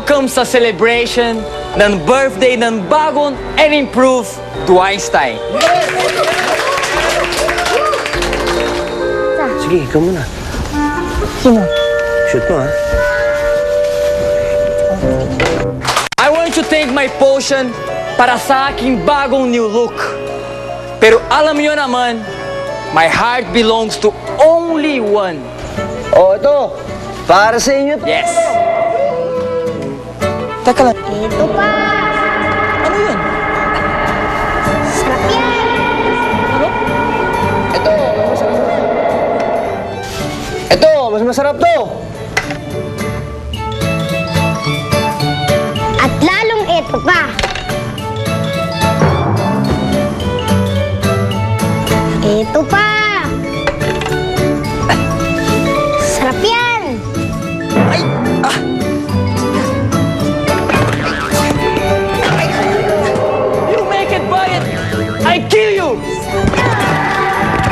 Welcome sa celebration ng birthday ng bagong and improved Einstein. Sige, ikaw muna. Sino? Shoot mo, ha? I want to thank my potion para sa aking bagong new look. Pero alam niyo naman, my heart belongs to only one. Oh, ito. Para sa inyo. Yes. Teka lang. Ito pa! Ano yun? Sarap yan! Ito, mas masarap to. At lalong ito pa! Ito pa! Sarap yan! Ay! Ah! You make it buy it! I kill you!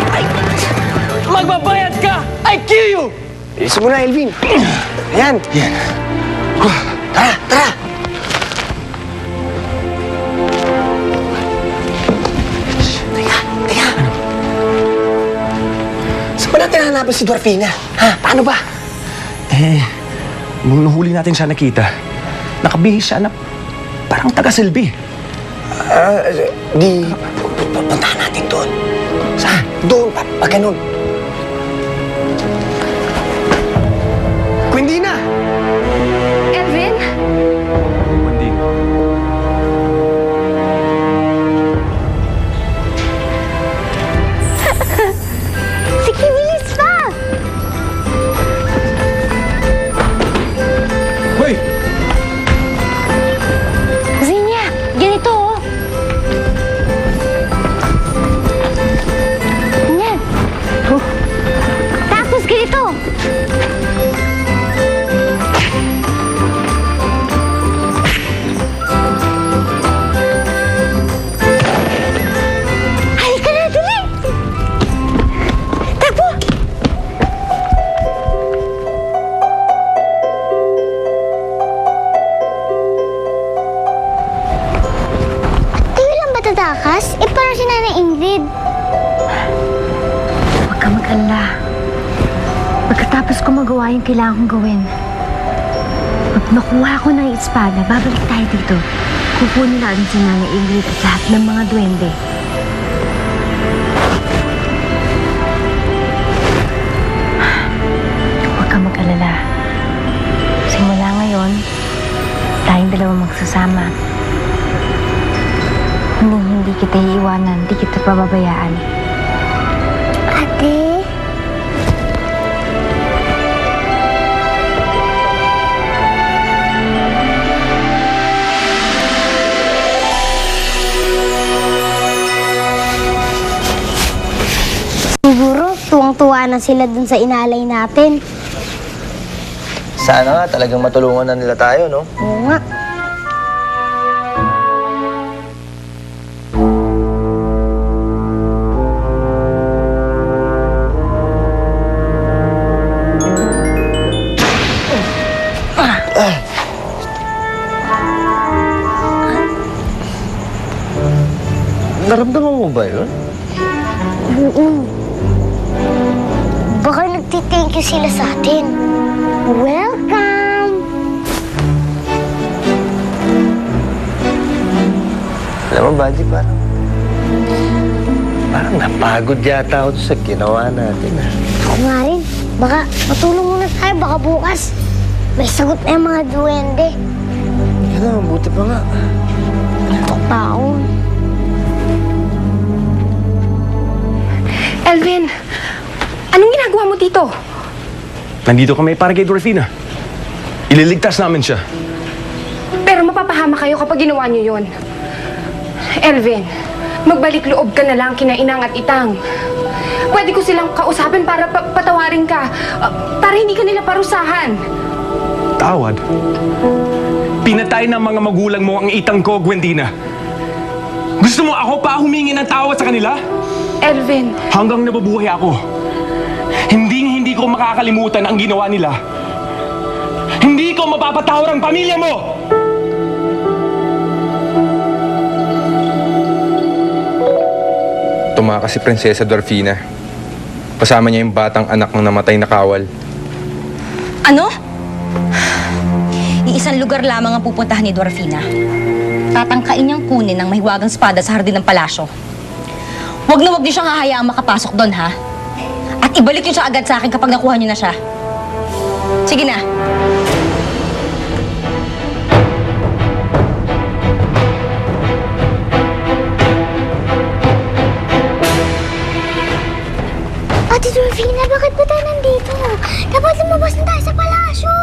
Ay! Magbabayad ka! I kill you! Bilisan mo na, Elvin. Ayan. Yan. Tara, tara. Teka. Saan ba natin hanapin si Dorfina? Ha? Paano ba? Nung nahuli natin siya nakita, nakabihis siya na parang taga-silbi. Puntahan natin doon. Saan? Doon, pag ganun. Quindina! Elvin? Wendy, Sige, bilis pa! hoy! Zinya, ganito oh. Yan. Tapos ganito. Halika na, dali! Takbo! Kayo lang ba tatakas? Parang si Nanay Ingrid. Huwag ka mag-alala. Pagkatapos ko magawa yung kailangan kong gawin, pag nakuha ko na yung espada, babalik tayo dito. Kukunin natin si Nanay Ingrid at lahat ng mga duwende. Huwag ka mag-alala. Simula ngayon, tayong dalawa magsasama. Hindi kita iiwanan, hindi kita pababayaan. Ate? Siguro, tuwang-tuwa na sila dun sa inalay natin. Sana nga talagang matulungan na nila tayo, no? Oo nga. Naramdaman mo ba yun? Oo. Baka nagtithank you sila sa atin. Welcome! Alam mo, Buddy, parang napagod yata ako sa ginawa natin, ha? Ako nga rin. Baka matulong muna tayo. Baka bukas may sagot na yung mga duwende. Yan na, mabuti pa nga. Taon. Elvin, anong ginagawa mo dito? nandito kami para kay Dorfina. Ililigtas namin siya. Pero mapapahama kayo kapag ginawa niyo yun. Elvin, magbalik loob ka na lang kina Inang at Itang. Pwede ko silang kausapin para patawarin ka. Para hindi ka nila parusahan. Tawad? Pinatay ng mga magulang mo ang Itang ko, Gwendina. Gusto mo ako pa humingi ng tawad sa kanila? Elvin. Hanggang nababuhay ako, hindi ko makakalimutan ang ginawa nila. Hindi ko mapapatawar ang pamilya mo! Tumakas si Prinsesa Dorfina. Kasama niya yung batang anak ng namatay na kawal. Ano? Iisang lugar lamang ang pupuntahan ni Dorfina. Tatangkain niyang kunin ang mahiwagang espada sa hardin ng palasyo. Huwag na huwag niyo siyang hahayaang makapasok doon, ha? At ibalik niyo siya agad sa akin kapag nakuha niyo na siya. Sige na. Ate Dorfina, bakit ba tayo nandito? Dapat lumabas na tayo sa palasyo.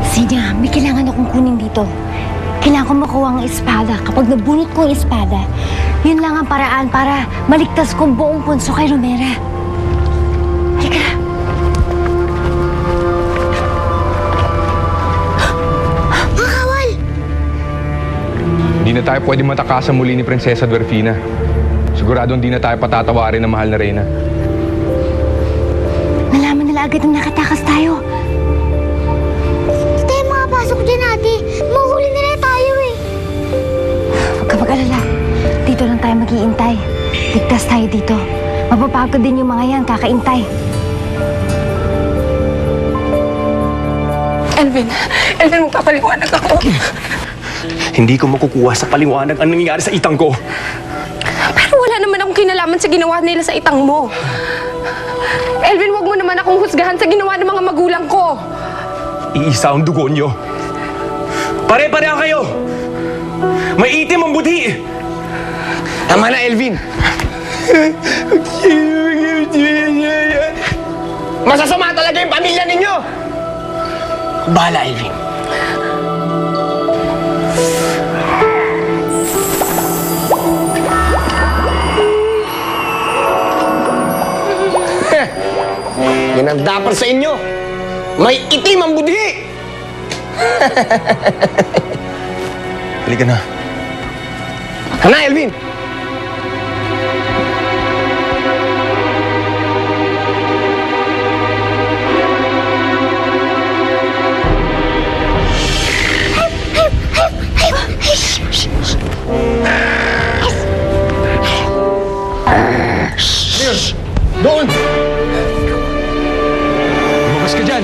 Sinya, may kailangan akong kunin dito. Kailangan ko makuha ang espada. Kapag nabunot ko ang espada, yun lang ang paraan para maligtas ko ang buong punso kay Romera. Halika na. Mga kawal! Hindi na tayo pwede matakasan muli ni Prinsesa Dorfina. Sigurado hindi na tayo patatawarin ng mahal na reyna. Nalaman nila agad na nakatakas tayo. Hindi tayo makapasok dyan, ate. Mahuli nila tayo eh. Huwag ka mag-alala. Dito lang tayo mag-iintay. Ligtas tayo dito. Mapapagod din yung mga yan, kakaintay. Elvin, magpapaliwanag ako. Hindi ko makukuha sa paliwanag ang nangyayari sa itang ko. Pero wala naman akong kinalaman sa ginawa nila sa itang mo. Elvin, wag mo naman akong husgahan sa ginawa ng mga magulang ko. Iisa ang dugo nyo. Pare-pareha kayo! May itim ang budhi! Tama na, Elvin. Masasama talaga yung pamilya ninyo. Bahala, Elvin. Yan ang dapat sa inyo. May itim ang budhi. Halika na. Hana, Elvin. Doon! Lumabas ka dyan!